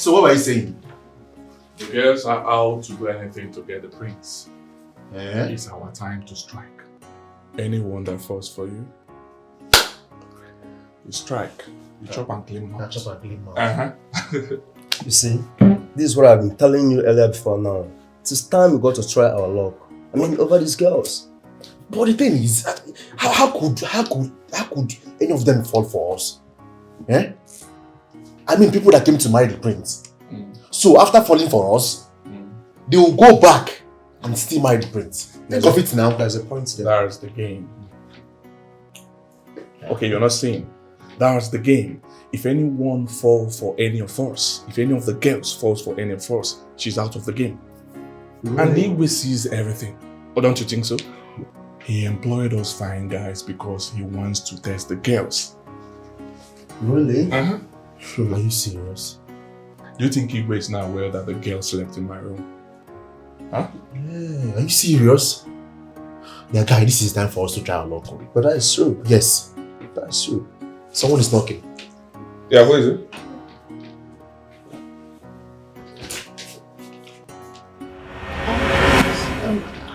So what were you saying? The girls are out to do anything to get the prince. It's our time to strike. Anyone that falls for you, you strike. You chop and clean mouth. Chop and clean mouth. You see, this is what I've been telling you earlier before now. It's time we got to try our luck. I mean, over these girls. But the thing is, how could any of them fall for us? Eh? I mean, people that came to marry the prince. So after falling for us, they will go back and still marry the prince. Think of it now. There's a point there. That's the game. Okay, you're not seeing. That's the game. If anyone falls for any of us, if any of the girls falls for any of us, she's out of the game. Really? And Igwe sees everything. Oh, don't you think so? He employed us fine guys because he wants to test the girls. Really? Are you serious? Do you think Igwe is not aware that the girl slept in my room? Huh? Yeah, are you serious? Yeah, guy, this is time for us to try our luck. But that is true. Yes. That is true. Someone is knocking. Yeah, who is it?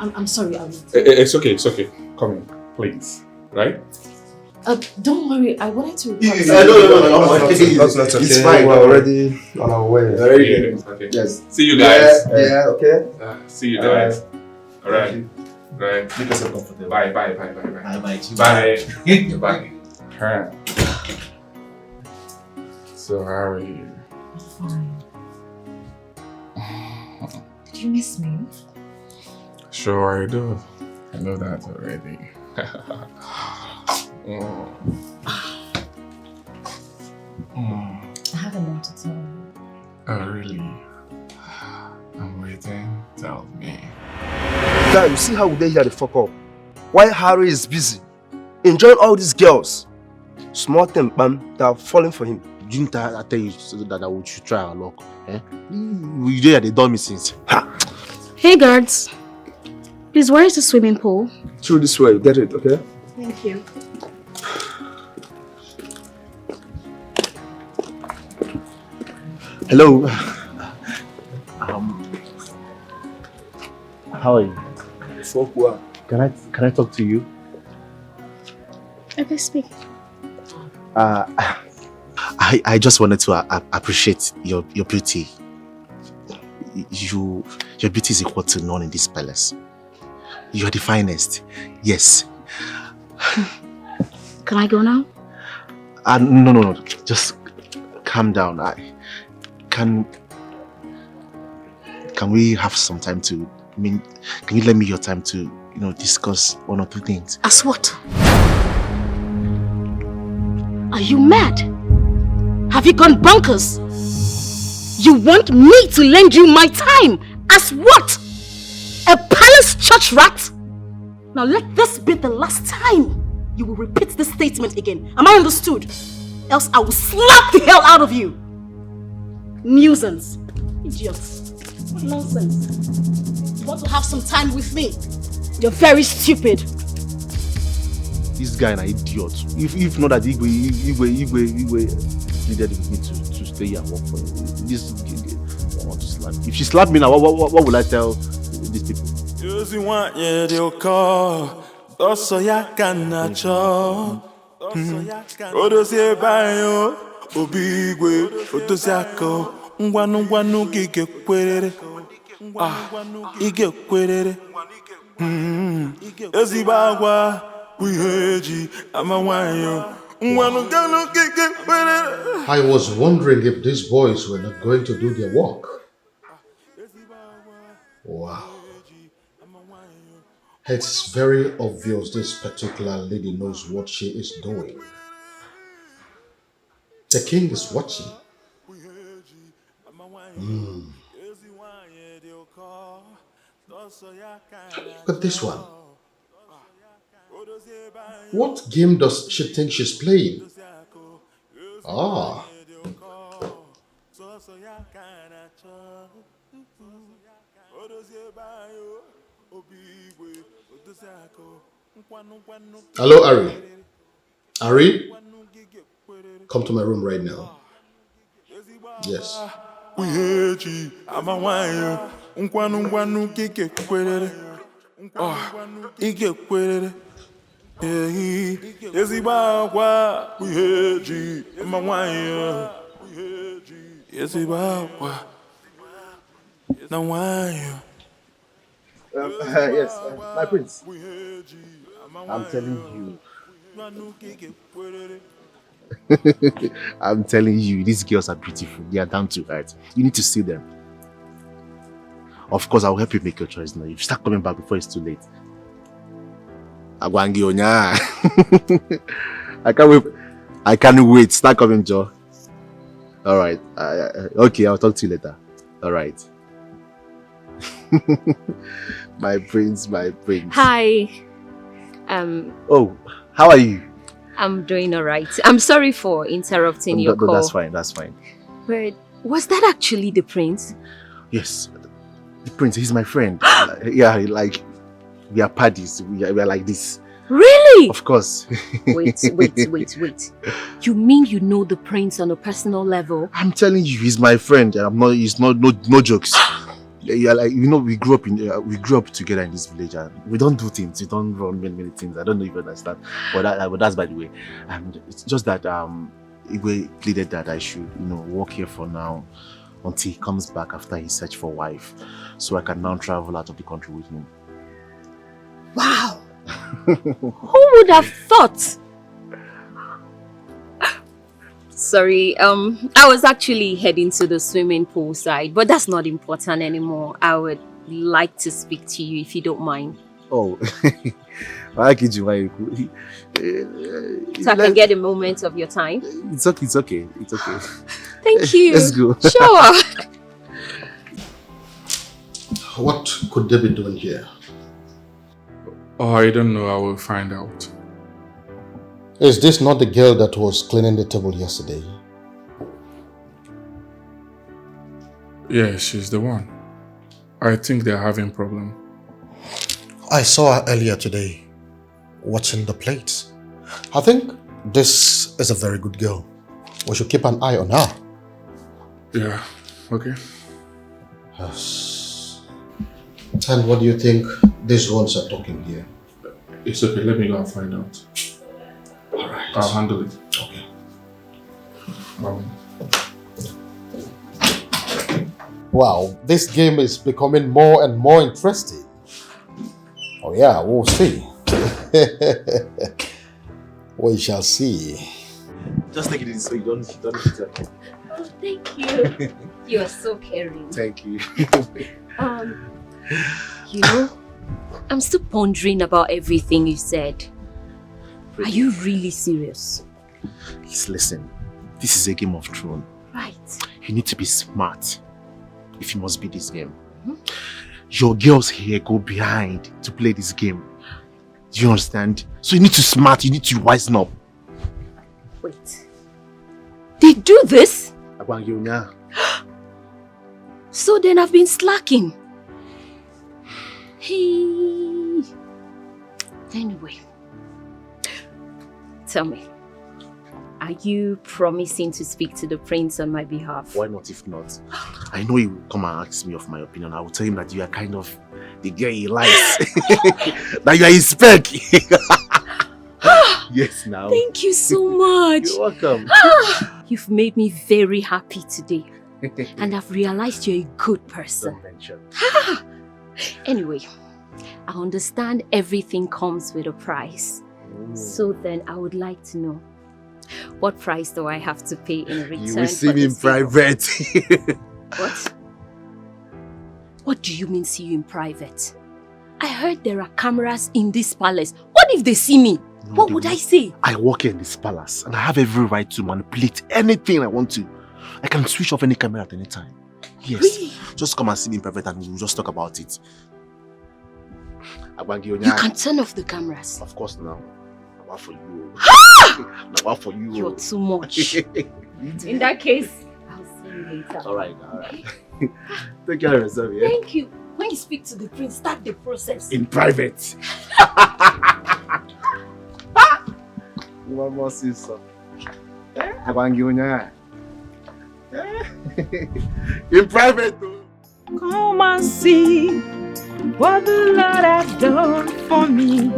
I'm sorry. It's okay. Come in, please. Right? Don't worry. I wanted to. No. It's fine. We're already on our way. Okay. Yes. See you guys. Yeah, okay. See you guys. All right. Make yourself comfortable. Bye. Bye. Bye. So how are you? Fine. Did you miss me? Sure I do. I know that already. I have a lot to tell you. Oh really? I'm waiting. Tell me. Guy, you see how they hear the fuck up? Why Harry is busy enjoying all these girls? Small thing, bam, they are falling for him. Didn't I tell you that we should try our luck? We did they done me since. Hey guards, please, where is the swimming pool? Through this way, get it, okay? Thank you. Hello. How are you? Fuck what? Can I talk to you? Okay, speak. I just wanted to appreciate your beauty. Your beauty is equal to none in this palace. You are the finest. Yes. Can I go now? No. Just calm down. Can we have some time to? Can you lend me your time to, discuss one or two things? As what? Are you mad? Have you gone bonkers? You want me to lend you my time? As what? A palace church rat? Now let this be the last time you will repeat this statement again. Am I understood? Else I will slap the hell out of you. Nuisance. Idiots. What nonsense. You want to have some time with me? You're very stupid. This guy an idiot. If not that Igwe needed with me to stay here and work for him. This I want to slap. If she slapped me now, what will I tell these people? I was wondering if these boys were not going to do their work. Wow. It's very obvious this particular lady knows what she is doing. The king is watching. Look at this one. What game does she think she's playing? Ah. Hello, Ari. Ari? Come to my room right now. Yes. Uheji, amawaya, unkwanu kike kwere. Ike kwere. Yesibawa, uheji, amawaya. Yesibawa, nawaya. Yes, my prince. I'm telling you. I'm telling you, these girls are beautiful. They are down to earth. You need to see them. Of course, I'll help you make your choice now. You start coming back before it's too late. Agwangi onya. I can't wait. I can't wait. Start coming, Joe. All right. Okay, I'll talk to you later. All right. My prince, my prince. Hi. Oh, how are you? I'm doing all right. I'm sorry for interrupting your call. That's fine. That's fine. But was that actually the prince? Yes, the prince. He's my friend. Yeah, like we are parties. We are like this. Really? Of course. Wait. You mean you know the prince on a personal level? I'm telling you, he's my friend. He's no jokes. Yeah, like we grew up together in this village, and we don't do things. We don't run many things. I don't know if you understand, but that's by the way. And it's just that Igwe pleaded that I should work here for now until he comes back after he searched for a wife, so I can now travel out of the country with him. Wow! Who would have thought? Sorry, I was actually heading to the swimming pool side, but that's not important anymore. I would like to speak to you if you don't mind. Oh, I can So I can get a moment of your time. It's okay. Thank you. Let's go. Sure. What could they be doing here? Oh, I don't know. I will find out. Is this not the girl that was cleaning the table yesterday? Yeah, she's the one. I think they're having problem. I saw her earlier today, watching the plates. I think this is a very good girl. We should keep an eye on her. Yeah, okay. Yes. And what do you think these ones are talking here? It's okay, let me go and find out. Alright. I'll handle it. Okay. Wow, this game is becoming more and more interesting. Oh yeah, we'll see. We shall see. Just take it easy so you don't hit her. Oh, thank you. You are so caring. Thank you. I'm still pondering about everything you said. Are you really serious? Please listen. This is a game of Thrones. Right. You need to be smart if you must be this game. Your girls here go behind to play this game. Do you understand? So you need to smart, you need to wisen up. Wait. They do this? So then I've been slacking. Hey. Anyway. Tell me. Are you promising to speak to the prince on my behalf? Why not if not? I know he will come and ask me of my opinion. I will tell him that you are kind of the girl he likes. That you are his spec. Yes, now. Thank you so much. You're welcome. You've made me very happy today. And I've realized you're a good person. Don't mention. Anyway, I understand everything comes with a price. So then I would like to know, what price do I have to pay in return? You will see me in private. What? What do you mean see you in private? I heard there are cameras in this palace. What if they see me? No, what would I say? I work in this palace and I have every right to manipulate anything I want to. I can switch off any camera at any time. Yes. Really? Just come and see me in private and we'll just talk about it. You can turn off the cameras. Of course now. Now for you. Now for you. You're too much. In that case, I'll see you later. Alright. Take care of yourself, yeah? Thank you. When you speak to the prince, start the process. In private. One more sister. In private. Come and see what the Lord has done for me.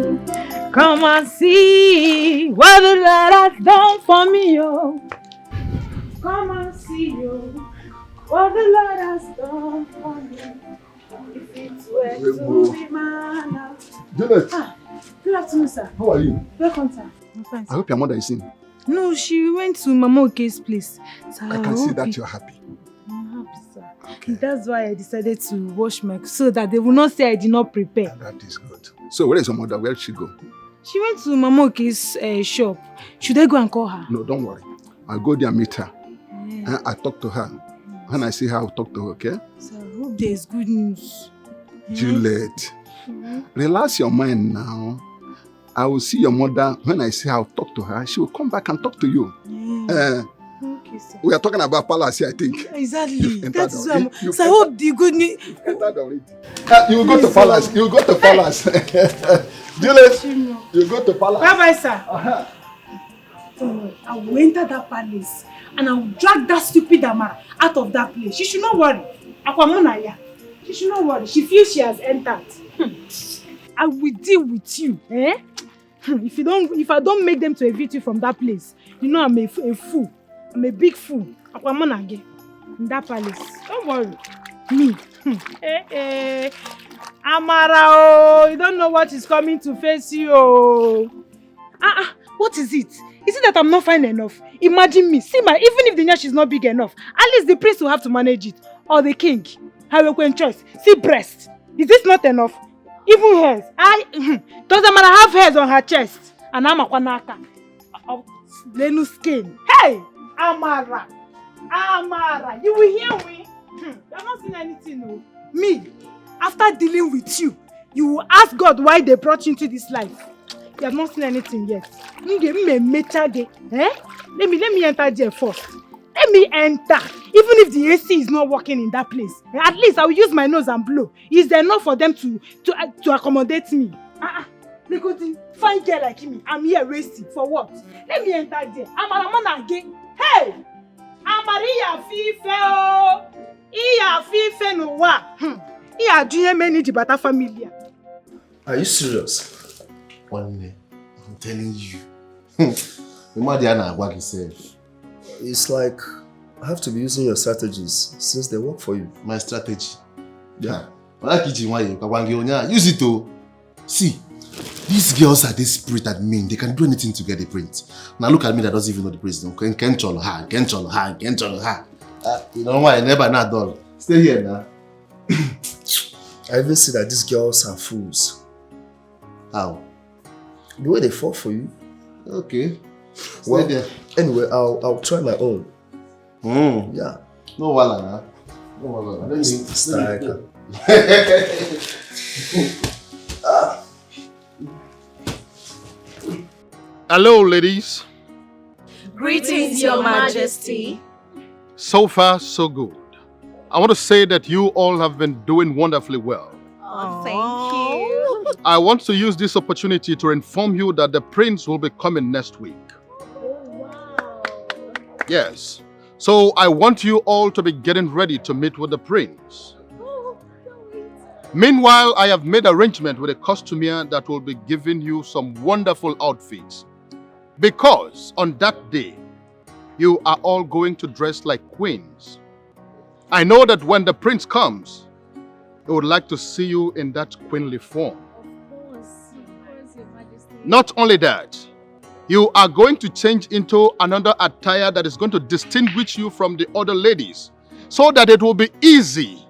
Come and see what the Lord has done for me, oh. Come and see, oh, what the Lord has done for me. If it were to be man. Juliet. Good afternoon, sir. How are you? Welcome, sir. I'm fine, sir. I hope your mother is in. No, she went to Mama Oke's place. So I can see that you're happy. I'm happy, sir. Okay. That's why I decided to wash my so that they will not say I did not prepare. That is good. So where is your mother? Where did she go? She went to Mama Oke's shop. Should I go and call her? No, don't worry. I'll go there and meet her. And I'll talk to her. When I see her, I'll talk to her, okay? So I hope there's good news. Juliet, relax your mind now. I will see your mother. When I see her, I'll talk to her. She will come back and talk to you. Okay, sir. We are talking about palace here, I think. Exactly. That is why so I hope the good news. You will go to palace. You will go to palace. Juliet, you go to palace. Bye-bye, sir. Don't worry. I will enter that palace and I will drag that stupid Amara out of that place. She should not worry. Akwamunaya. She should not worry. She feels she has entered. I will deal with you. Eh? If I don't make them to evict you from that place, you know I'm a fool. I'm a big fool. Akwamunage. In that palace. Don't worry. Me. Amara, oh, you don't know what is coming to face you. Oh. What is it? Is it that I'm not fine enough? Imagine me. See even if the nyash is not big enough, at least the prince will have to manage it. Or the king. Have choice. See breast. Is this not enough? Even hairs. Doesn't matter, have hairs on her chest. And I'm a kwanaka. Lenu skin. Hey! Amara. Amara. You will hear me? You have not seen anything, no. Me. After dealing with you, you will ask God why they brought you into this life. You have not seen anything yet. Eh? Let me enter there first. Let me enter. Even if the AC is not working in that place, at least I will use my nose and blow. Is there enough for them to accommodate me? Fine girl like me, I'm here wasting. For what? Let me enter there. I'm again. Hey! Amaria Fife! Iya Fife no wa. Iya doing many Jibata familia. Are you serious? One day, I'm telling you. It's like I have to be using your strategies since they work for you. My strategy? Yeah. Use it to see. These girls are desperate and mean. They can do anything to get the prince. Now look at me that doesn't even know the prince. You know why? I never not done. Stay here now. I even see that these girls are fools. How? The way they fall for you. Okay. Well, anyway, I'll try my own. Yeah. No wala. No wala. Let me. Hello, ladies. Greetings, Your Majesty. So far, so good. I want to say that you all have been doing wonderfully well. Oh, thank you. I want to use this opportunity to inform you that the prince will be coming next week. Wow. Yes. So I want you all to be getting ready to meet with the prince. Meanwhile, I have made arrangement with a costumier that will be giving you some wonderful outfits. Because on that day, you are all going to dress like queens. I know that when the prince comes, he would like to see you in that queenly form. Of course, Your Majesty. Not only that, you are going to change into another attire that is going to distinguish you from the other ladies, so that it will be easy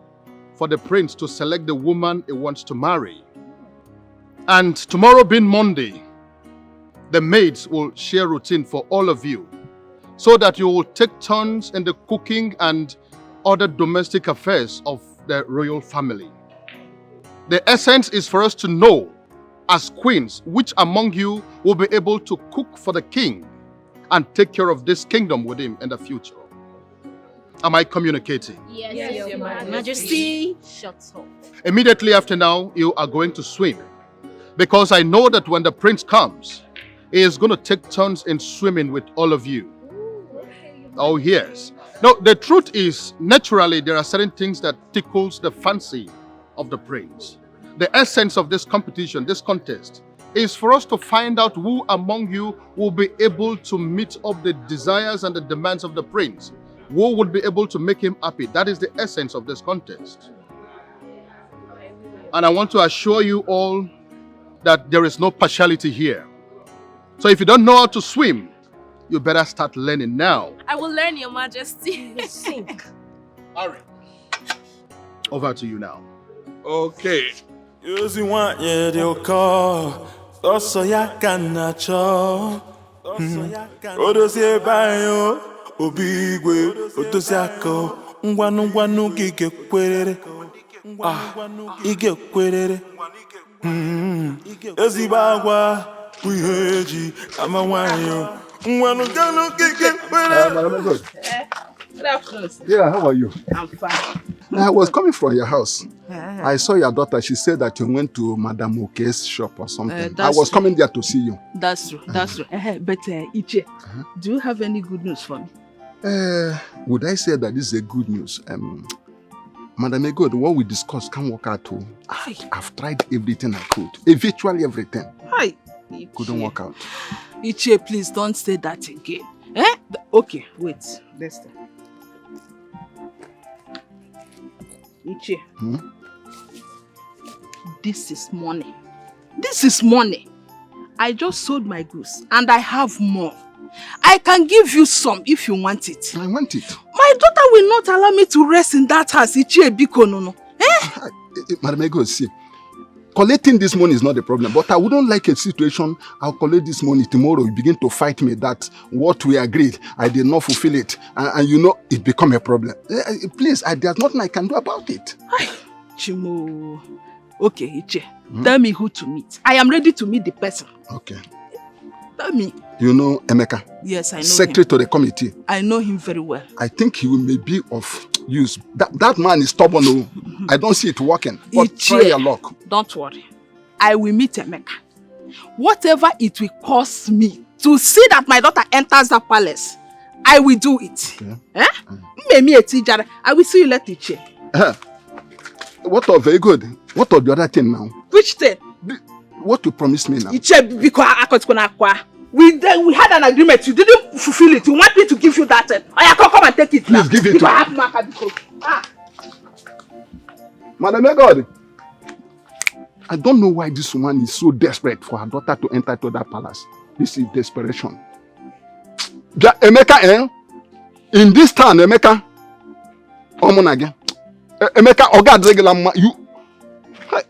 for the prince to select the woman he wants to marry. And tomorrow being Monday, the maids will share routine for all of you, so that you will take turns in the cooking and other domestic affairs of the royal family. The essence is for us to know, as queens, which among you will be able to cook for the king and take care of this kingdom with him in the future. Am I communicating? Yes, Your Majesty. Shut up. Immediately after now, you are going to swim. Because I know that when the prince comes, he is going to take turns in swimming with all of you. Okay, Your Oh, yes. No, the truth is, naturally, there are certain things that tickles the fancy of the prince. The essence of this competition, this contest, is for us to find out who among you will be able to meet up the desires and the demands of the prince. Who would be able to make him happy. That is the essence of this contest. And I want to assure you all that there is no partiality here. So if you don't know how to swim, you better start learning now. I will learn, Your Majesty. Sink. Hurry. Over to you now. Okay. You see what you do call. Also ya can cho. Odo se bayo. Obigwe. Odo se ako. Ngwanu gige kwerere. Ige kwerere. Ezibagwa. We heard you. I'm a wine. Ngwanu gige kwerere. Good afternoon. Yeah, how are you? I'm fine. I was coming from your house. I saw your daughter. She said that you went to Madame Oke's shop or something. I was coming there to see you. That's true. That's true. But Iche, do you have any good news for me? Would I say that this is a good news? Madame Ego, what we discussed can't work out too. I've tried everything I could. Virtually everything. Hi. Couldn't work out. Iche, please don't say that again. Okay, wait. Let's start. Iche. This is money. This is money. I just sold my goods and I have more. I can give you some if you want it. I want it. My daughter will not allow me to rest in that house. Iche Biko no. Madam Ego, see, collecting this money is not the problem, but I wouldn't like a situation I'll collect this money tomorrow. You begin to fight me that what we agreed, I did not fulfill it. And you know, it become a problem. Please, there's nothing I can do about it. Chimo. Okay, Iche. Tell me who to meet. I am ready to meet the person. Okay. Tell me. You know Emeka? Yes, I know Secretary him. to the committee. I know him very well. I think he may be of use. That man is stubborn. I don't see it working. But Iche, try your luck. Don't worry. I will meet Emeka. Whatever it will cost me to see that my daughter enters the palace, I will do it. Okay. I will see you later, Iche. What of very good? What of the other thing now? Which thing? What you promised me now? Iche, because we had an agreement. You didn't fulfill it. You want me to give you that thing? I can come and take it. Please give it to me. Madam God, I don't know why this woman is so desperate for her daughter to enter to that palace. This is desperation. Emeka, in this town, Emeka, Omonage, Emeka, Ogad regular, you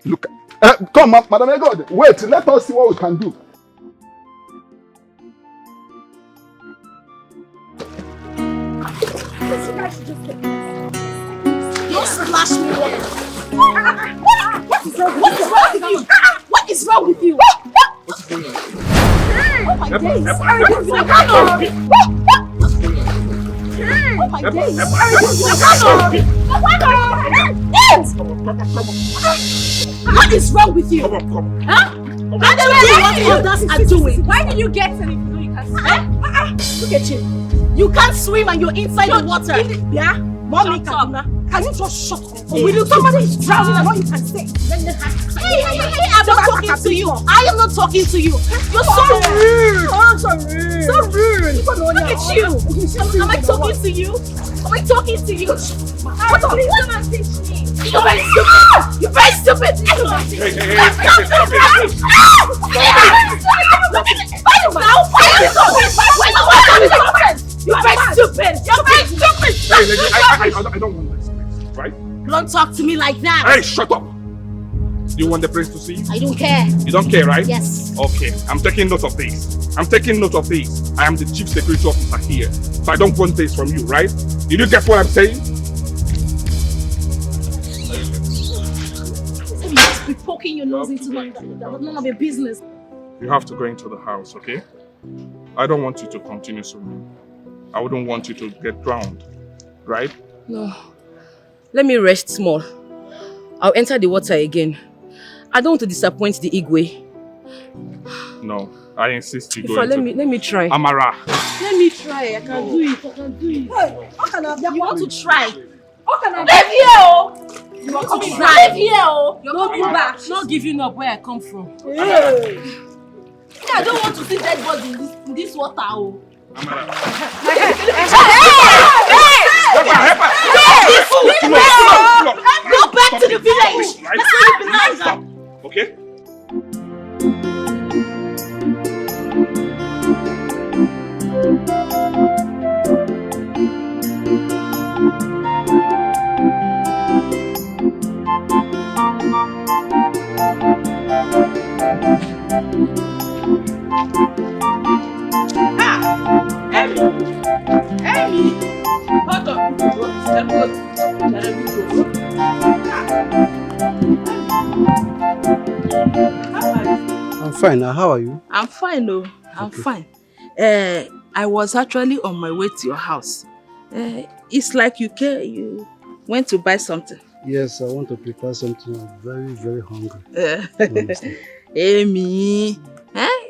look. Come, Madam God, wait, let us see what we can do. Don't splash me there. What is wrong with you? What is wrong with you? What's going on? Oh my days. Oh my days. What is wrong with you? Huh? What the others are doing? Why did you get in if you can't swim? Look at you. You can't swim and you're inside the water. Yeah? Mommy, can you just shut up? Will somebody is drowning and all you can say? Hey, I'm not talking to you. I am not talking to you. You're so rude. Oh, so rude. So rude. Look at you. Am I talking to you? Am I talking to you? What the? Please come and teach me. You're very stupid. You're very stupid. You're very stupid. You're very stupid. Hey, lady, I don't want this, please, right? Don't talk to me like that. Hey, shut up. You want the prince to see you? I don't care. You don't care, right? Yes. Okay, I'm taking note of this. I'm taking note of this. I am the chief security officer here, so I don't want this from you, right? Did you get what I'm saying? You must be poking your nose into my none of your business. You have to go into the house, okay? I don't want you to continue swimming. I wouldn't want you to get drowned, right? No. Let me rest small. I'll enter the water again. I don't want to disappoint the Igwe. No. I insist you go Let me try. Amara. Let me try. I can do it. Hey, how can I? You want to try? How can I? Leave here! You want to Leave try? here! You're coming back. Not giving up where I come from. Hey. I don't want to see dead body in this water. Oh. Amara. Go back to the village. Stop. Okay? Amy! Hold on. I'm fine. Now, how are you? I'm fine, oh. I'm fine. I was actually on my way to your house. It's like you went to buy something. Yes, I want to prepare something. I'm very, very hungry. Amy,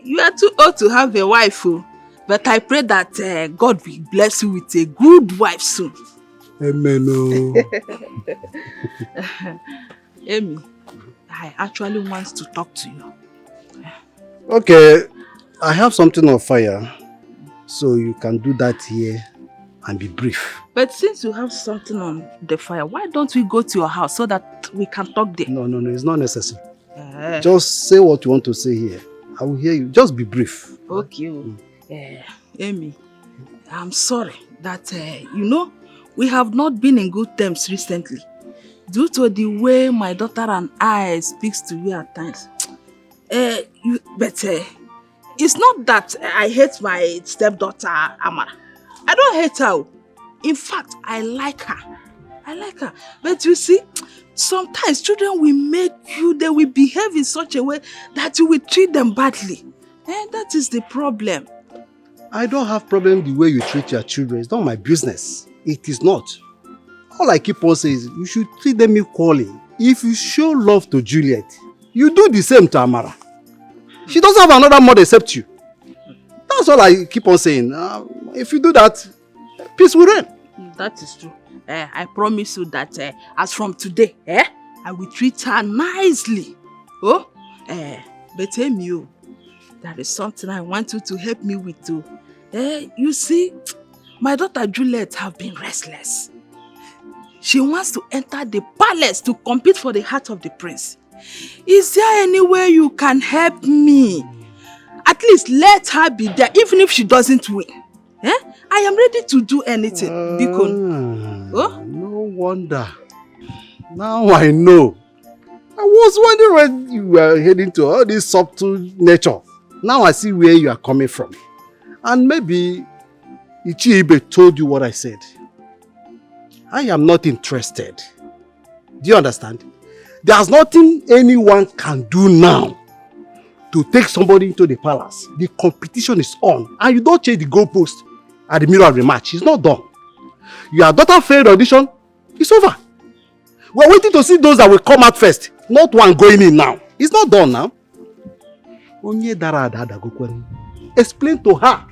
you are too old to have a wife, oh. But I pray that God will bless you with a good wife soon. Amen. Oh. Amy, I actually want to talk to you. Okay, I have something on fire, so you can do that here and be brief. But since you have something on the fire, why don't we go to your house so that we can talk there? No, it's not necessary. Just say what you want to say here. I will hear you. Just be brief. Okay. Amy, I'm sorry that, we have not been in good terms recently. Due to the way my daughter and I speaks to you at times. But it's not that I hate my stepdaughter, Amara. I don't hate her. In fact, I like her. But you see, sometimes children will they will behave in such a way that you will treat them badly. And that is the problem. I don't have problem the way you treat your children. It's not my business. It is not. All I keep on saying is you should treat them equally. If you show love to Juliet, you do the same to Amara. She doesn't have another mother except you. That's all I keep on saying. If you do that, peace will reign. That is true. I promise you that as from today, I will treat her nicely. Oh, but Amy, there is something I want you to help me with too. You see, my daughter Juliet have been restless. She wants to enter the palace to compete for the heart of the prince. Is there any way you can help me? At least let her be there, even if she doesn't win. I am ready to do anything. No wonder. Now I know. I was wondering when you were heading to all this subtle nature. Now I see where you are coming from. And maybe Ichiibe told you what I said. I am not interested. Do you understand? There's nothing anyone can do now to take somebody into the palace. The competition is on. And you don't change the goalpost at the middle of the match. It's not done. Your daughter failed audition. It's over. We're waiting to see those that will come out first. Not one going in now. It's not done now. Explain to her.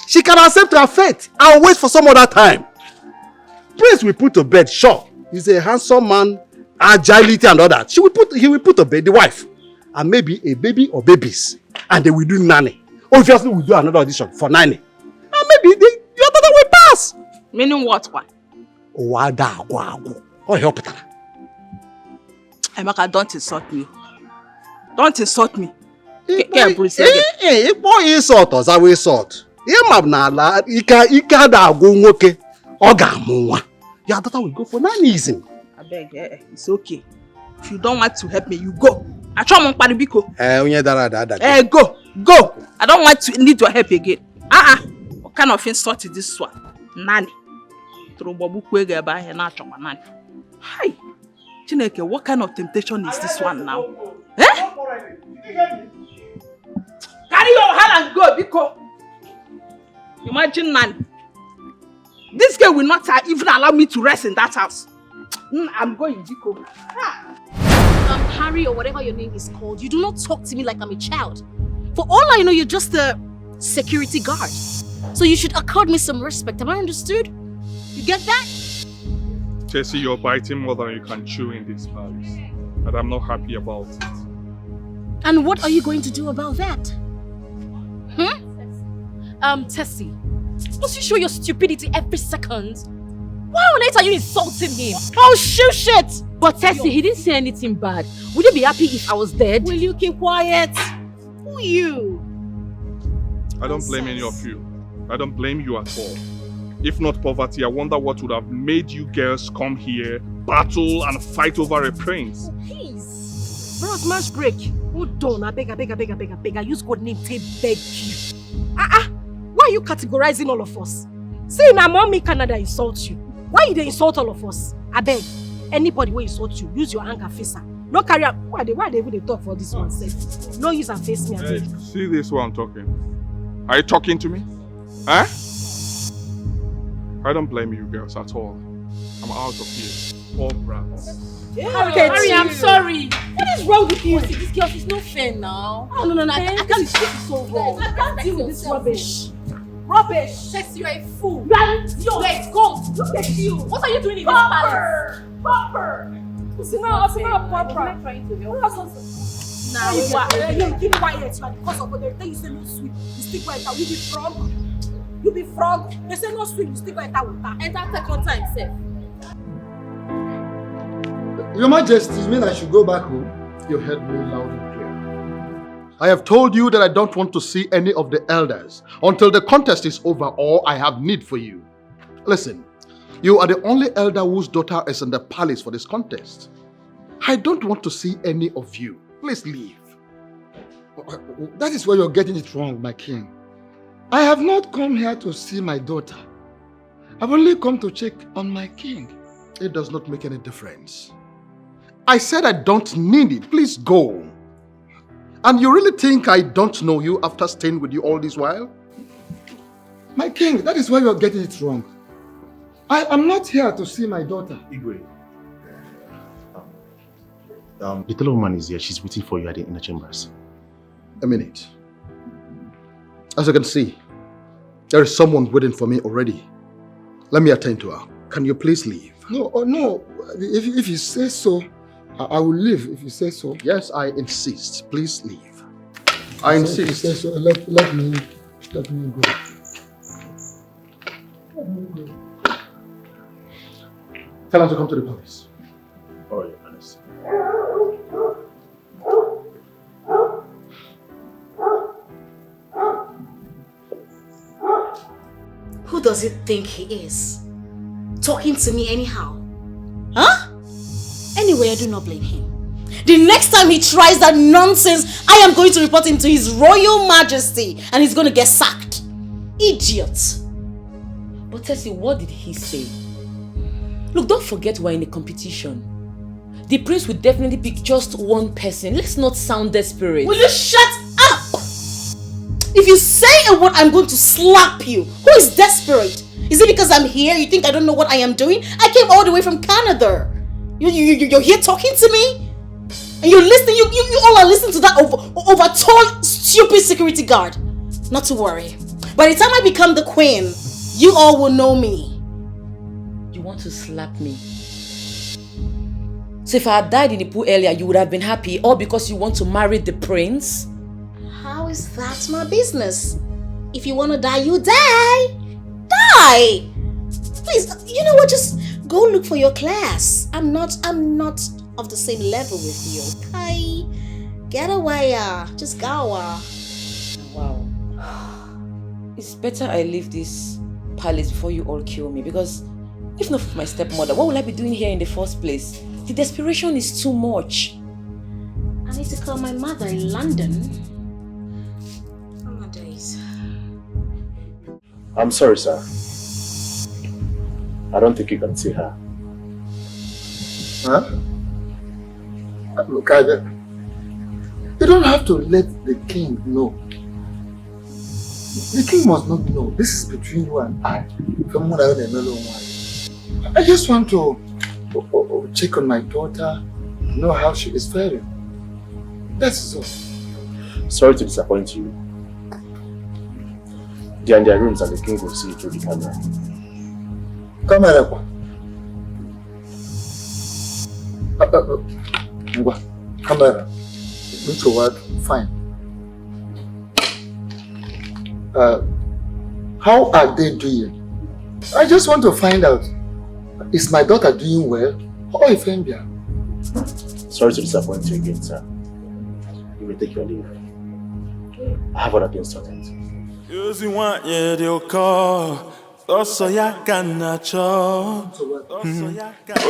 She can accept her fate and wait for some other time. Prince will put to bed, sure. He's a handsome man, agility and all that. He will put to bed the wife. And maybe a baby or babies. And they will do nanny. Obviously we'll do another audition for nanny. And maybe your daughter will pass. Meaning what one? Oh, help her. Emeka, don't insult me. Don't insult me. Boy insult us, I will insult. Your daughter will go for nannyism. I beg, it's okay. If you don't want to help me, you go. I try my paribiko. Go. I don't want to need your help again. What kind of insult is this one? Nanny. Hi. Chineke, what kind of temptation is this one now? Carry your hand and go, Biko. Imagine Nanny. This girl will not even allow me to rest in that house. I'm going, Biko. Harry or whatever your name is called, you do not talk to me like I'm a child. For all I know, you're just a security guard. So you should accord me some respect. Am I understood? You get that? Jesse, you're biting more than you can chew in this palace. And I'm not happy about it. And what are you going to do about that? Tessie, must you show your stupidity every second? Why on earth are you insulting him? Oh, shit! But Tessie, he didn't say anything bad. Would you be happy if I was dead? Will you keep quiet? Who are you? I don't blame any of you. I don't blame you at all. If not poverty, I wonder what would have made you girls come here, battle and fight over a prince. Oh, please. Bros, match break. Hold on, I beg. I use code name to beg you. Why are you categorizing all of us? See, now mommy Canada insults you. Why you they insult all of us? I beg. Anybody will insult you, use your anger face her. No carry up. Why they even talk for this one? Say, no use and face me. Hey, see this one talking. Are you talking to me? Huh? I don't blame you girls at all. I'm out of here. Poor brats. Harry, I'm sorry. What is wrong with you? See, this girl, she's not fair now. Oh, no, I can't. This is so wrong. I can't deal with this rubbish. Chess, you're a fool. You're a scum. Look at you. What are you doing in this palace? Popper. See now, Popper. I'm not trying to help. Now, you keep quiet. You are the cause of what they tell you say no sweep. You stick quiet. You be frog. You be frog. They say no sweep. You stick quiet. Enter second time, sir. Your Majesty, you mean I should go back home? You heard me loud and clear. I have told you that I don't want to see any of the elders until the contest is over or I have need for you. Listen, you are the only elder whose daughter is in the palace for this contest. I don't want to see any of you. Please leave. That is where you're getting it wrong, my king. I have not come here to see my daughter. I've only come to check on my king. It does not make any difference. I said I don't need it. Please go. And you really think I don't know you after staying with you all this while? My king, that is where you're getting it wrong. I am not here to see my daughter. Igwe. The little woman is here. She's waiting for you at the inner chambers. A minute. As you can see, there is someone waiting for me already. Let me attend to her. Can you please leave? No. If you say so, I will leave if you say so. Yes, I insist. Please leave. I insist. If you say so, let me go. Tell her to come to the palace. Oh, Your Highness. Who does it think he is? Talking to me anyhow? Huh? Anyway, I do not blame him. The next time he tries that nonsense, I am going to report him to His Royal Majesty and he's going to get sacked. Idiot. But Tessie, what did he say? Look, don't forget we're in a competition. The prince will definitely pick just one person. Let's not sound desperate. Will you shut up? If you say a word, I'm going to slap you. Who is desperate? Is it because I'm here? You think I don't know what I am doing? I came all the way from Canada. You're here talking to me? And you're listening? You all are listening to that over tall, stupid security guard. Not to worry. By the time I become the queen, you all will know me. You want to slap me? So if I had died in the pool earlier, you would have been happy, all because you want to marry the prince? How is that my business? If you want to die, you die. Die! Please, you know what? Just go look for your class. I'm not of the same level with you, okay? Get away, just go. Wow. It's better I leave this palace before you all kill me, because if not for my stepmother, what will I be doing here in the first place? The desperation is too much. I need to call my mother in London. Oh my days. I'm sorry, sir. I don't think you can see her. Huh? Look, you don't have to let the king know. The king must not know. This is between you and I. I just want to check on my daughter, know how she is faring. That's all. Sorry to disappoint you. They are in their rooms and the king will see you through the camera. Camera. Camera. Which word? Fine. How are they doing? I just want to find out. Is my daughter doing well? Or if Mbia? Sorry to disappoint you again, sir. You may take your leave. I have other things to attend to. You want your call. Also, ya can cho.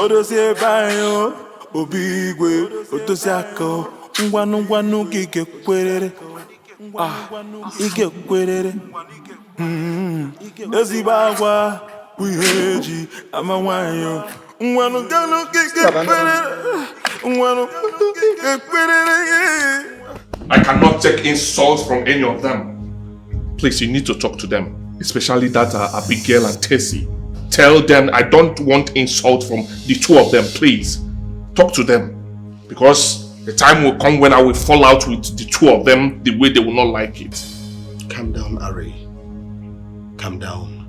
Odo se bayo. Obigwe. Odo se ako. Ngwanu gige kwerere. Ige kwerere. Ezibagwa. We heard you. I'm a wine. Ngwanu gano gige kwerere. Ngwanu gige kwerere. I cannot take insults from any of them. Please, you need to talk to them, especially that Abigail and Tessie. Tell them I don't want insult from the two of them, please. Talk to them. Because the time will come when I will fall out with the two of them the way they will not like it. Calm down, Ari. Calm down.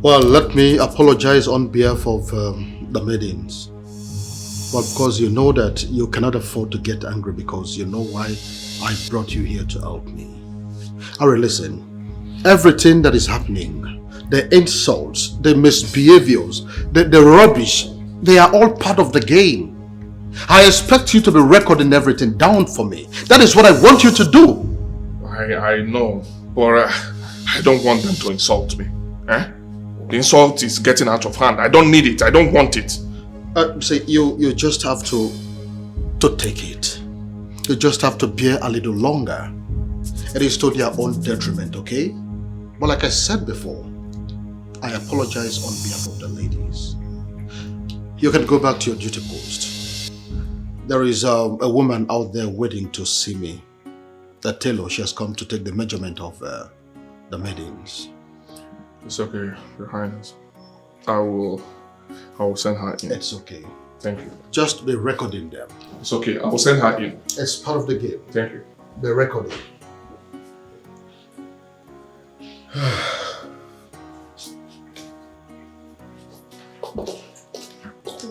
Well, let me apologize on behalf of the maidens. Well, because you know that you cannot afford to get angry because you know why I brought you here to help me. Ari, listen. Everything that is happening, the insults, the misbehaviors, the rubbish, they are all part of the game. I expect you to be recording everything down for me. That is what I want you to do. I know, but I don't want them to insult me. The insult is getting out of hand. I don't need it. I don't want it. See, you just have to take it. You just have to bear a little longer. It is to their own detriment, okay? But like I said before, I apologize on behalf of the ladies. You can go back to your duty post. There is a woman out there waiting to see me. The tailor, she has come to take the measurement of the maidens. It's okay, Your Highness. I will send her in. It's okay. Thank you. Just be recording them. It's okay. I will send her in. It's part of the game. Thank you. Be recording.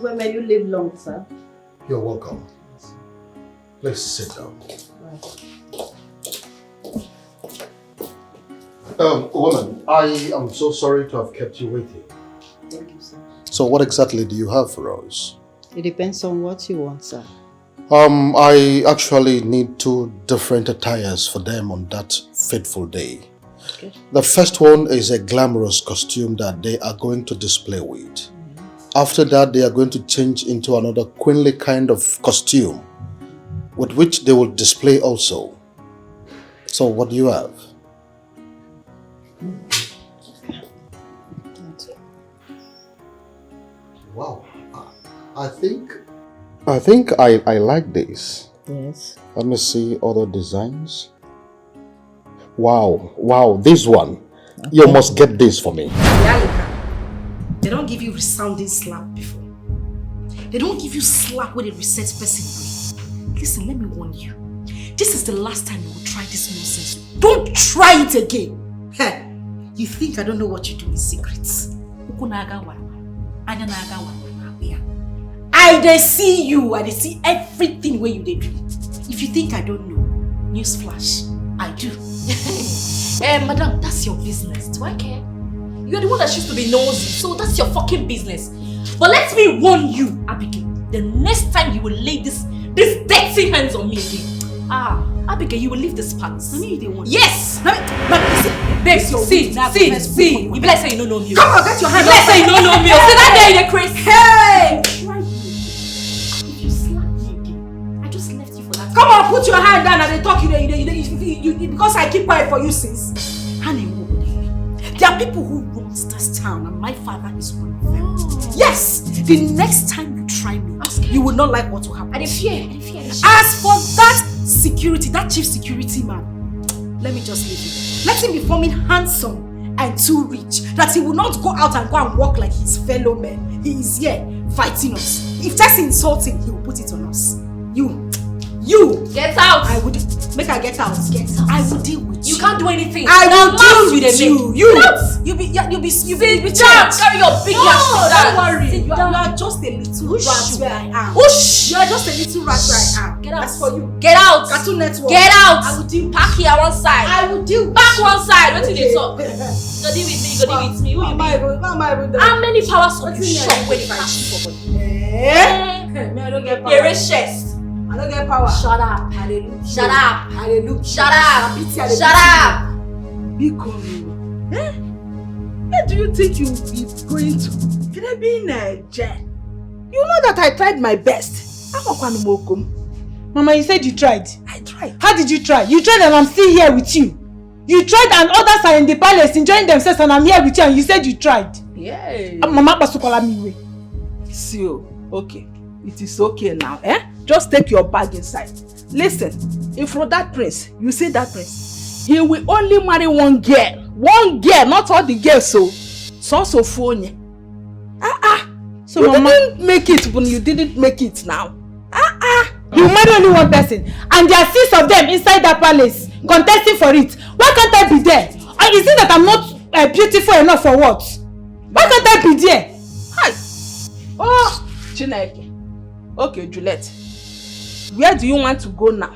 Where may you live long, sir? You're welcome. Please sit down. Woman, I am so sorry to have kept you waiting. Thank you, sir. So what exactly do you have for us? It depends on what you want, sir. I actually need 2 different attires for them on that fateful day. Okay. The first one is a glamorous costume that they are going to display with. After that, they are going to change into another queenly kind of costume with which they will display also. So what do you have? Wow. I think I like this. Yes. Let me see other designs. Wow, this one. Okay. You must get this for me. They don't give you resounding slap before. They don't give you slap where they reset person. Listen, let me warn you. This is the last time you will try this nonsense. Don't try it again. You think I don't know what you do in secrets? I dey see you. I dey see everything where you dey do. If you think I don't know, newsflash, I do. Madam, that's your business. Do I care? You're the one that used to be nosy, so that's your fucking business. But let me warn you, Abigail, the next time you will lay this dirty hands on me again, Abigail, you will leave this palace. I mean, they want. Yes! Babe, see. You be like say you don't know me. Come on, get your hand up. You be like say you don't know me. See that day in the crazy. Hey! If you slap me again, I just left you for that. Come on, put your hand down and they talk you because I keep quiet for you since. Honey, there are people who runs this town and my father is one of them. Yes! The next time you try me, you will not like what will happen. I dey fear. As for that security, that chief security man, let me just leave it. Let him be forming handsome and too rich that he will not go out and walk like his fellow men. He is here fighting us. If that's insulting, he will put it on us. You! Get out! I would. Make I get out. Get out. I will deal with you. You can't do anything. I will deal with you. You be down. Carry your big No, don't worry. You are just a little rat where I am. Whoosh. You are just a little rat where I am. Get out. As for you. Get out. Cartoon Network. Get out. I will deal. Back here one side. I will deal. Back one side. What did Okay. they talk? Go deal with me. Go deal with me. Who you be? How many powers of you shop when you catch me for body? Me, I don't get power. You're a chest. I don't get power. Shut up. I dey look. Shut up. I dey look. Shut up. Shut Shut up. Because, where do you think you be going to? Can I be in Naija? You know that I tried my best. Mama, you said you tried. I tried. How did you try? You tried and I'm still here with you. You tried and others are in the palace enjoying themselves and I'm here with you and you said you tried. Yeah. Mama Pasukola miwe. See, okay. It is okay now, Just take your bag inside. Listen, if for that prince, you see that prince, he will only marry one girl. One girl, not all the girls, so phone. So you Mama didn't make it when you didn't make it now. You marry only one person and there are 6 of them inside that palace contesting for it. Why can't I be there? Or is it that I'm not beautiful enough for what? Why can't I be there? Hi. Oh, Chineke. Okay, Juliet. Where do you want to go now?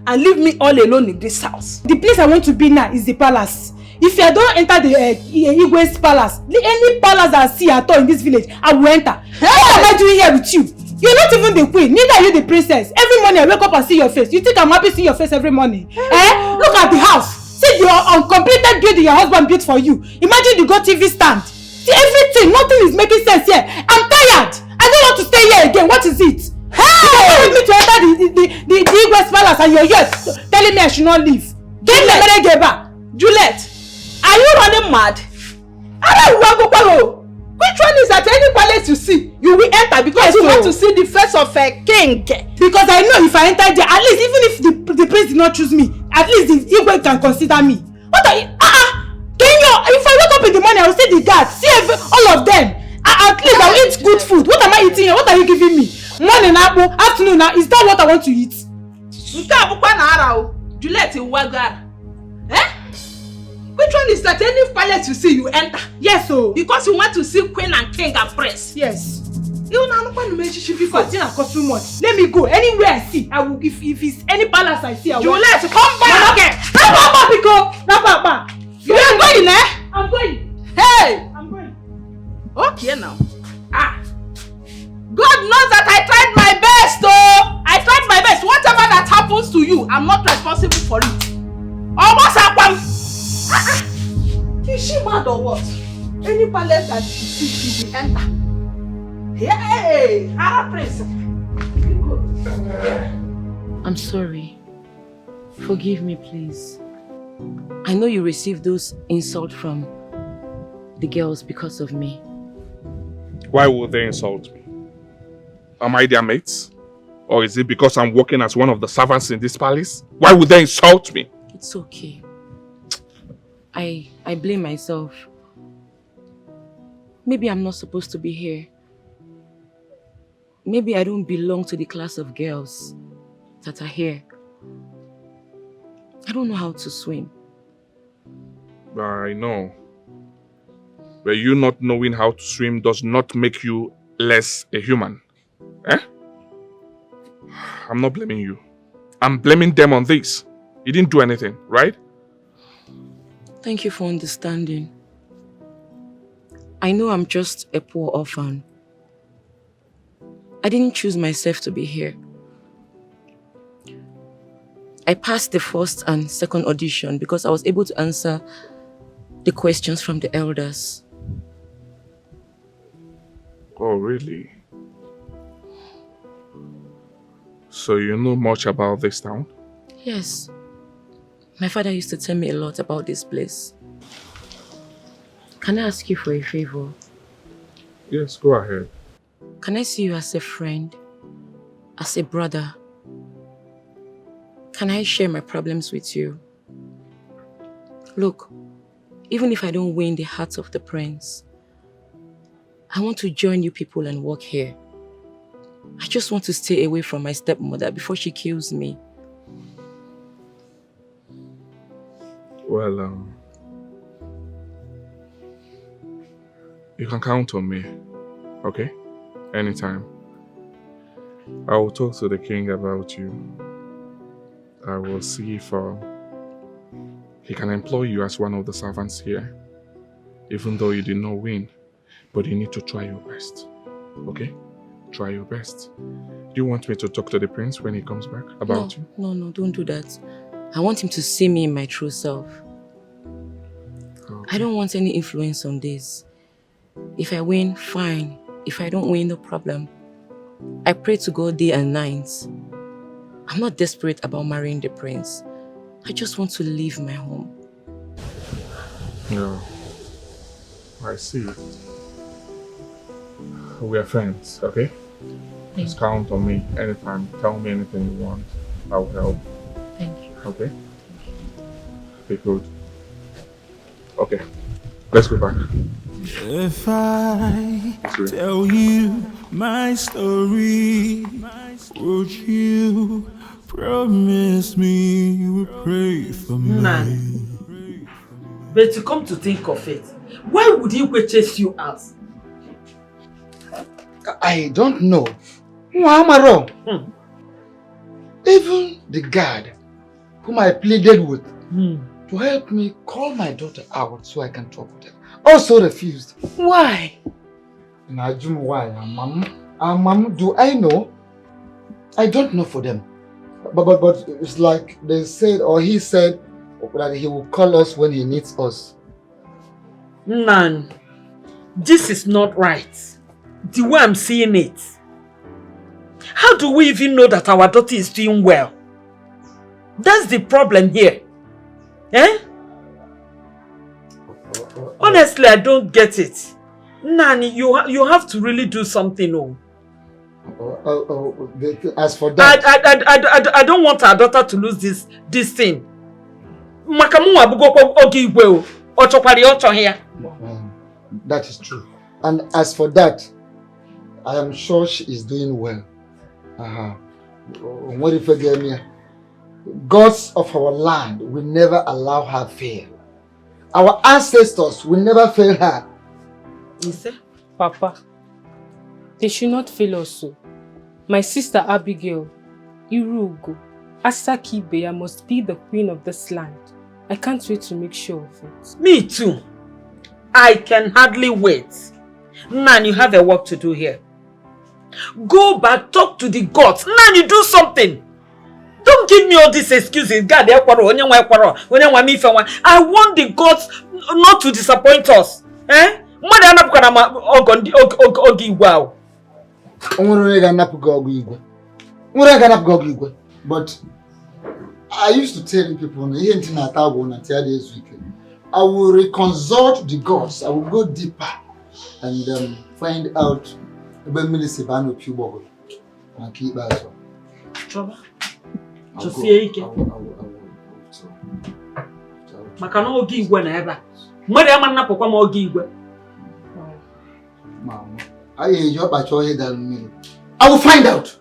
And leave me all alone in this house. The place I want to be now is the palace. If I don't enter the Igwe's palace, any palace I see at all in this village, I will enter. Hey! What am I doing here with you? You're not even the queen, neither are you the princess. Every morning I wake up and see your face. You think I'm happy seeing your face every morning? Look at the house. See your uncompleted building your husband built for you. Imagine the Go TV stand. See everything, nothing is making sense here. I'm tired. I don't want to stay here again. What is it? Hey! You want me to enter the Igwe's palace and you're here telling me I should not leave. Juliet, are you running mad? Which one is that any palace you see, you will enter because you want to see the face of a king? Because I know if I enter there, at least even if the prince did not choose me, at least the Igwe can consider me. What are you? If I wake up in the morning, I will see the guards, see all of them. At least I will eat good food. What am I eating here? What are you giving me? Morning, afternoon, is that what I want to eat? Juliet, which one is that any palace you see, you enter? Yes, so. Because you want to see queen and king and prince. Yes. You know, cost too much. Let me go. Anywhere I see, I will. If it's any palace I see, I will. Juliet, come back. You are going, I'm going. Hey. I'm going. Okay now. God knows that I tried my best, oh. I tried my best. Whatever that happens to you, I'm not responsible for it. Almost happened. Is she mad or what? Any palace that she sees, she will enter. Hey, Arab prince. I'm sorry. Forgive me, please. I know you received those insults from the girls because of me. Why would they insult me? Am I their mates? Or is it because I'm working as one of the servants in this palace? Why would they insult me? It's okay. I blame myself. Maybe I'm not supposed to be here. Maybe I don't belong to the class of girls that are here. I don't know how to swim. I know. But you not knowing how to swim does not make you less a human. I'm not blaming you. I'm blaming them on this. You didn't do anything, right? Thank you for understanding. I know I'm just a poor orphan. I didn't choose myself to be here. I passed the first and second audition because I was able to answer the questions from the elders. Oh, really? So you know much about this town? Yes. My father used to tell me a lot about this place. Can I ask you for a favor? Yes, go ahead. Can I see you as a friend? As a brother? Can I share my problems with you? Look, even if I don't win the hearts of the prince, I want to join you people and work here. I just want to stay away from my stepmother before she kills me. Well, you can count on me, okay? Anytime. I will talk to the king about you. I will see if he can employ you as one of the servants here. Even though you did not win, but you need to try your best, okay? Try your best. Do you want me to talk to the prince when he comes back about you? No, don't do that. I want him to see me in my true self. Okay. I don't want any influence on this. If I win, fine. If I don't win, no problem. I pray to God day and night. I'm not desperate about marrying the prince. I just want to leave my home. No. I see. We are friends, okay? Just count on me anytime. Tell me anything you want. I will help. Thank you. Okay? Be good. Okay. Let's go back. If I tell you my story, would you promise me you will pray for me? Nan. But to come to think of it, why would he chase you out? I don't know. Why am I wrong? Even the guard whom I pleaded with to help me call my daughter out so I can talk with her also refused. Why? Najum, why? Mom, do I know? I don't know for them. But it's like they said, or he said that he will call us when he needs us. Nan, this is not right. The way I'm seeing it. How do we even know that our daughter is doing well? That's the problem here. Eh? Honestly, I don't get it. Nani, you have to really do something. As for that, I don't want our daughter to lose this thing. That is true. And as for that, I am sure she is doing well. What if again? Gods of our land will never allow her fail. Our ancestors will never fail her. Papa, they should not fail us so. My sister Abigail, Irugo, Asaki Beya must be the queen of this land. I can't wait to make sure of it. Me too. I can hardly wait. Nan, you have a work to do here. Go back, talk to the gods. Nan, you do something. Don't give me all these excuses. God, I want the gods not to disappoint us. Eh? But I used to tell people, I will reconsult the gods. I will go deeper and find out about Milisibano Pubo and keep that one. Trouble. To see it. Makano give whenever. Madame Napokamo give. Mama, I enjoy by choice than me. I will find out.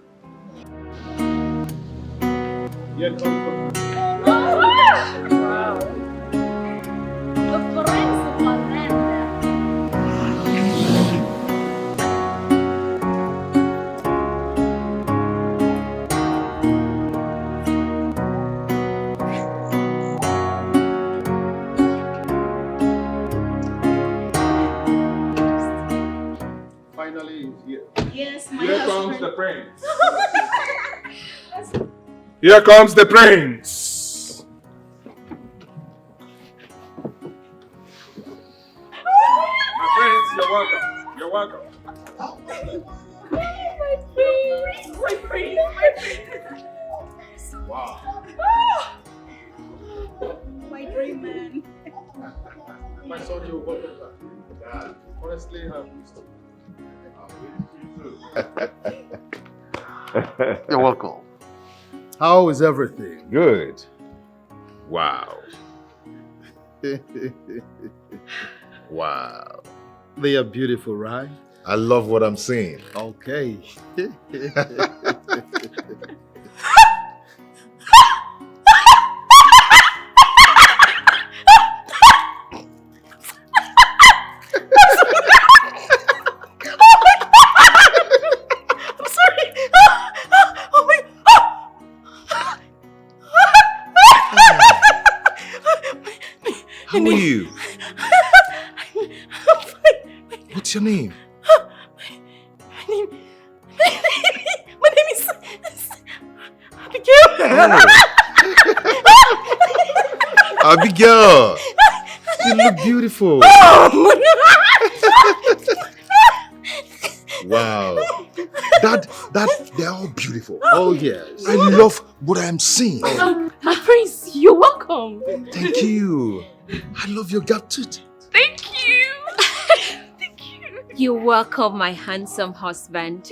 Here comes the prince. Here comes the prince. My prince, you're welcome. You're welcome. My prince. Wow. My dream man. My son, you're welcome. Yeah. Honestly, I'm used to it. You're welcome. How is everything? Good. Wow. Wow. They are beautiful, right? I love what I'm seeing. Okay. How are you? I'm fine. What's your name? My name is Abigail. Abigail, you look beautiful. Wow. They're all beautiful. Oh, yes. I love what I'm seeing. My prince, you're welcome. Thank you. I love your gap tooth. Thank you. You're welcome, my handsome husband.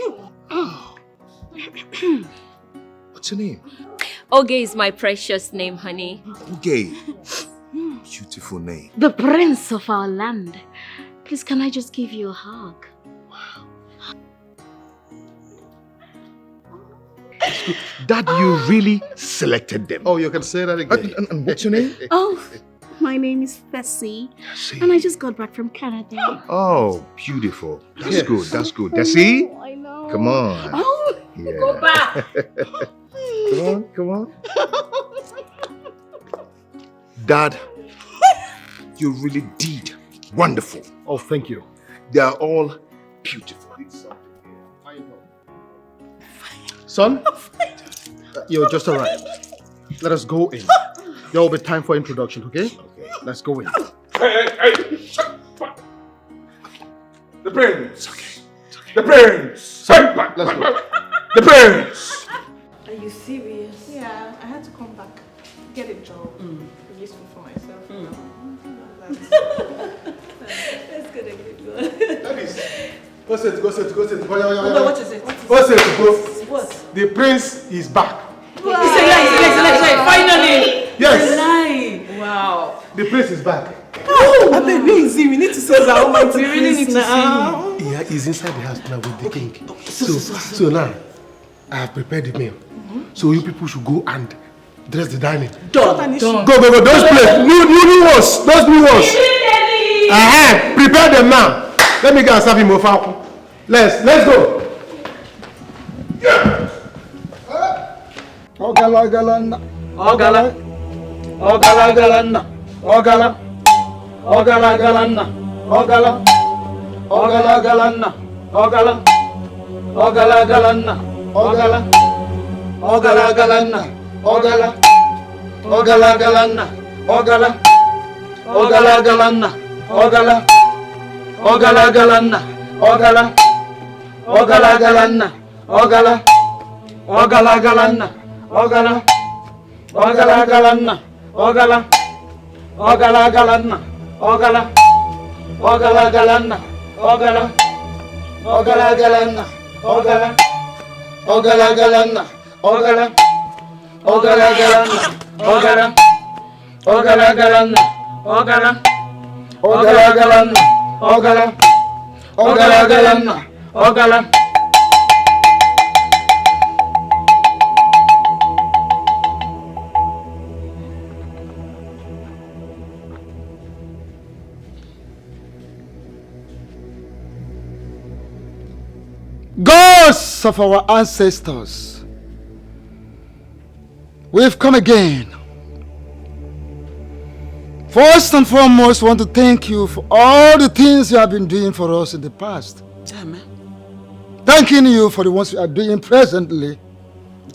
What's your name? Oge is my precious name, honey. Oge. Beautiful name. The prince of our land. Please, can I just give you a hug? Dad, you really selected them. Oh, you can say that again. And what's your name? Oh, my name is Tessie. And I just got back from Canada. Oh, beautiful. That's good. That's good. Tessie? I know. Come on. Oh, Yeah. go back. Come on. Dad, you really did wonderful. Oh, thank you. They are all beautiful. Son, you just arrived. Let us go in. There will be time for introduction, okay? Okay. Let's go in. Hey! The prince! The prince! Let's go. The prince! Are you serious? Yeah, I had to come back, get a job, be useful for myself. Let's get a good one. Go sit. What is it? What? The prince is back. Wow. It's a lie, finally! Yes. It's a lie! Wow. The prince is back. Oh, I beg, where is he? We need to see that almighty. We really need to see him. Yeah, he's inside the house now with the king. So now, I have prepared the meal. So you people should go and dress the dining. Done. Go. Those plates. New ones. Those new ones. Prepare them now. Let me go and serve him more. Let's go. Ogala. Ghosts of our ancestors, we've come again. First and foremost, I want to thank you for all the things you have been doing for us in the past. Amen. Thanking you for the ones you are doing presently.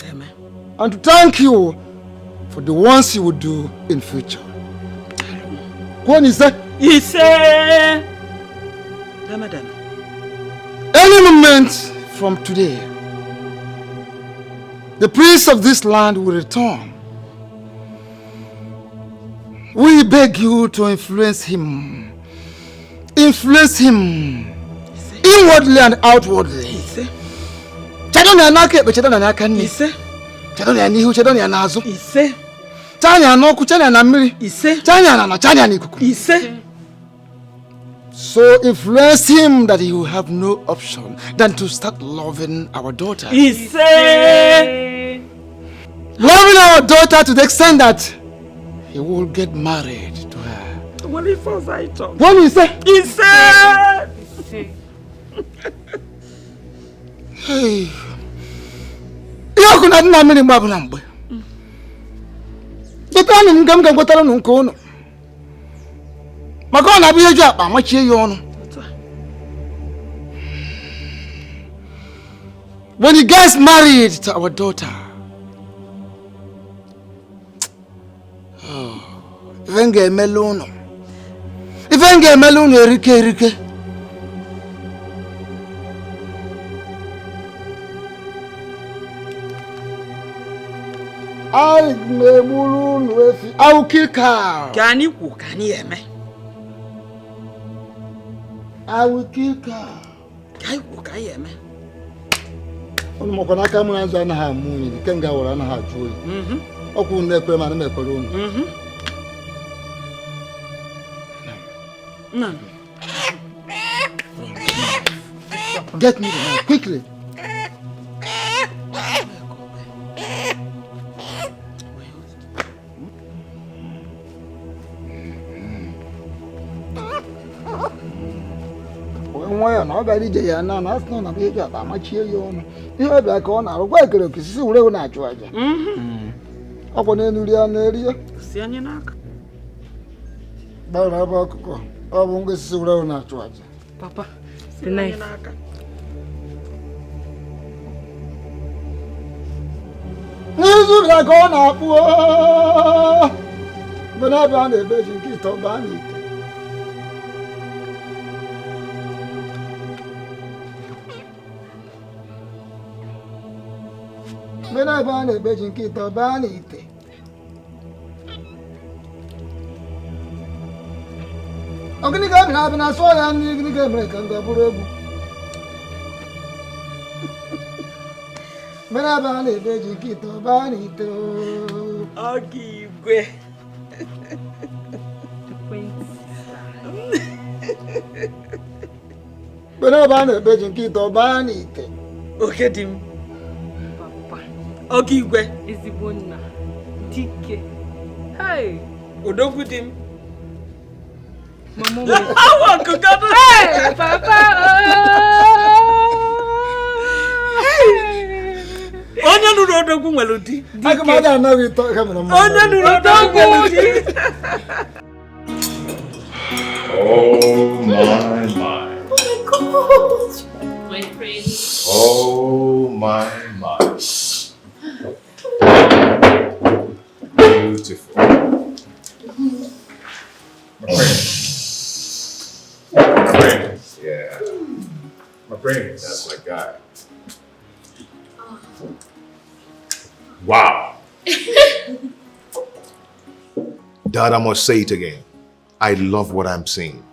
Amen. And to thank you for the ones you will do in future. What is that? Any moment from today, the prince of this land will return. We beg you to influence him. Influence him inwardly and outwardly. Chadoni anake be chadoni anakani. Chadoni anihu chadoni anazo. Chani anoku chani anamiri. Chani anana chani anikuku. So influence him that he will have no option than to start loving our daughter. Loving our daughter to the extent that he will get married to her. What if I talk? What is that? Hey. Yoko na dina mini mbabu na mbwe. Jepani ngam gotala nunkono. Magona be a job, I'm much here. When he gets married to our daughter, even get melon, Erike. I will kill cow. Can you hear me? I will kill cow. Can you hear me? On Mokonaka Mans and her moon, the Kangaroo and her jewel. Oku never man make a room. No. Get me now, quickly. Why nobody Jay and that's not a big job. I'm cheer you on. You have back on our work, you see, we're not Georgia. Upon any area. Sianak. Barabako. I won't get so not Georgia. Papa, the knife. News like on up. But I found a virgin kit of Banny. When I found a virgin kit of Banny. I'm going to come and I saw I'm going to make a double. When I found a virgin kit of Banny. I'll give you. When I found a virgin kit of Banny. Okay, Dim. I'll give you. Is the one now? Dikeh. Hey. Odogu Dim. Mama, I want to go. Hey, Papa. Onya nuru odogu melody. I come out and now we talk about Onya nuru odogu melody. Oh my. Oh my God. My friend. Oh my. Beautiful. My friend. Yeah. My friend. That's my guy. Wow. Dad, I must say it again. I love what I'm seeing.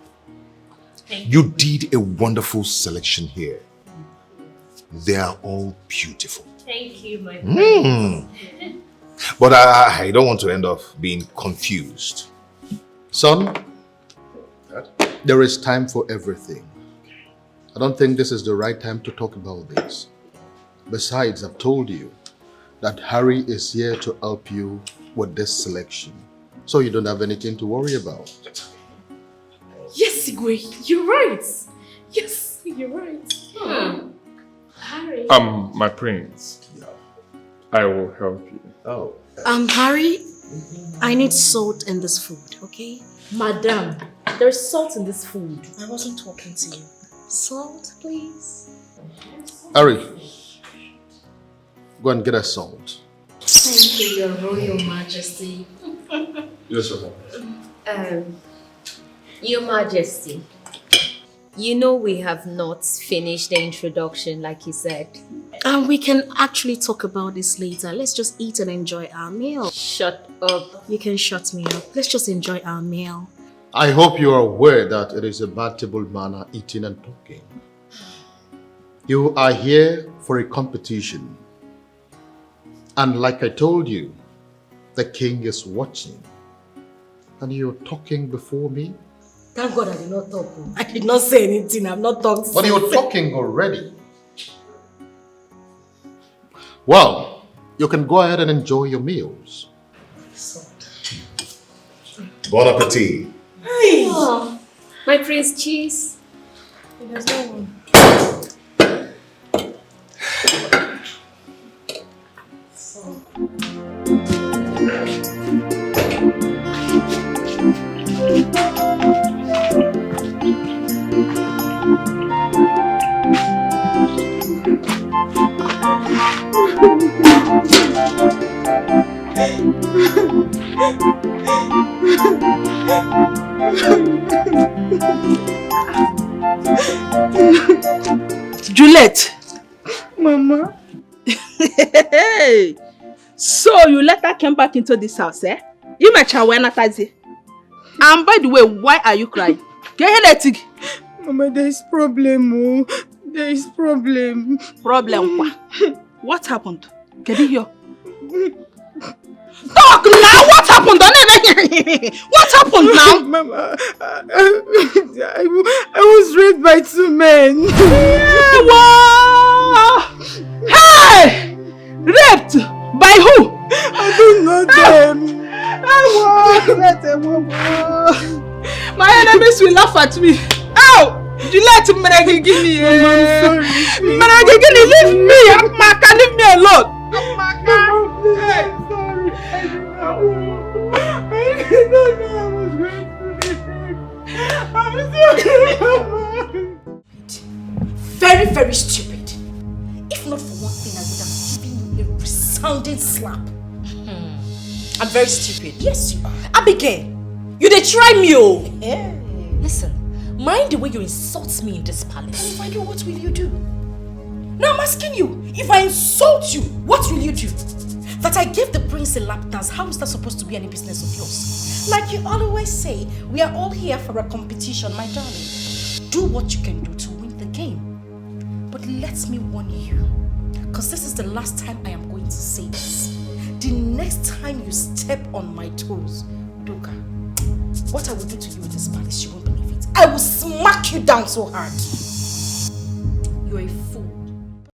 You did a wonderful selection here. They are all beautiful. Thank you, my friend. But I don't want to end up being confused. Son, there is time for everything. I don't think this is the right time to talk about this. Besides, I've told you that Harry is here to help you with this selection. So you don't have anything to worry about. Yes, Igwe, you're right. Yes, you're right. Harry. My prince. I will help you. Oh. Harry, I need salt in this food, okay? Madam, there's salt in this food. I wasn't talking to you. Salt, please. Harry, go and get us salt. Thank you, Your Royal Majesty. Yes, sir. Your Majesty, you know we have not finished the introduction like you said. We can actually talk about this later. Let's just eat and enjoy our meal. Shut up. You can shut me up. Let's just enjoy our meal. I hope you are aware that it is a bad table manner eating and talking. You are here for a competition. And like I told you, the king is watching. And you're talking before me? Thank God I did not talk. I did not say anything. I've not talked. But you're talking already. Well, you can go ahead and enjoy your meals. Bon appetit. Hey. Oh, my prince, cheese. There's no one. Juliet. Mama. Hey. So you let her come back into this house, eh? You met her when Natazi. And by the way, why are you crying? Mama, there is problem. Oh. There is problem. Problem? What happened? Can you hear? Talk now! What happened? What happened now? Mama, I was raped by 2 men. Yeah, wow. Hey! Raped? By who? I don't know them. My enemies will laugh at me. Ow! Juliet, give me. I'm sorry. Leave me. Amaka, leave me alone. Amaka. Hey. Sorry. I didn't know I was going to be raped. Very, very stupid. If not for one thing, I would have given you a resounding slap. I'm very stupid. Yes, you are. Abigail, you dey try me, oh. Hey. Listen, mind the way you insult me in this palace. If I do, what will you do? Now I'm asking you, if I insult you, what will you do? That I gave the prince a lap dance, how is that supposed to be any business of yours? Like you always say, we are all here for a competition, my darling. Do what you can do to win the game. But let me warn you, because this is the last time I am going to say this. The next time you step on my toes, Doka, what I will do to you in this palace, you won't believe it. I will smack you down so hard. You're a fool.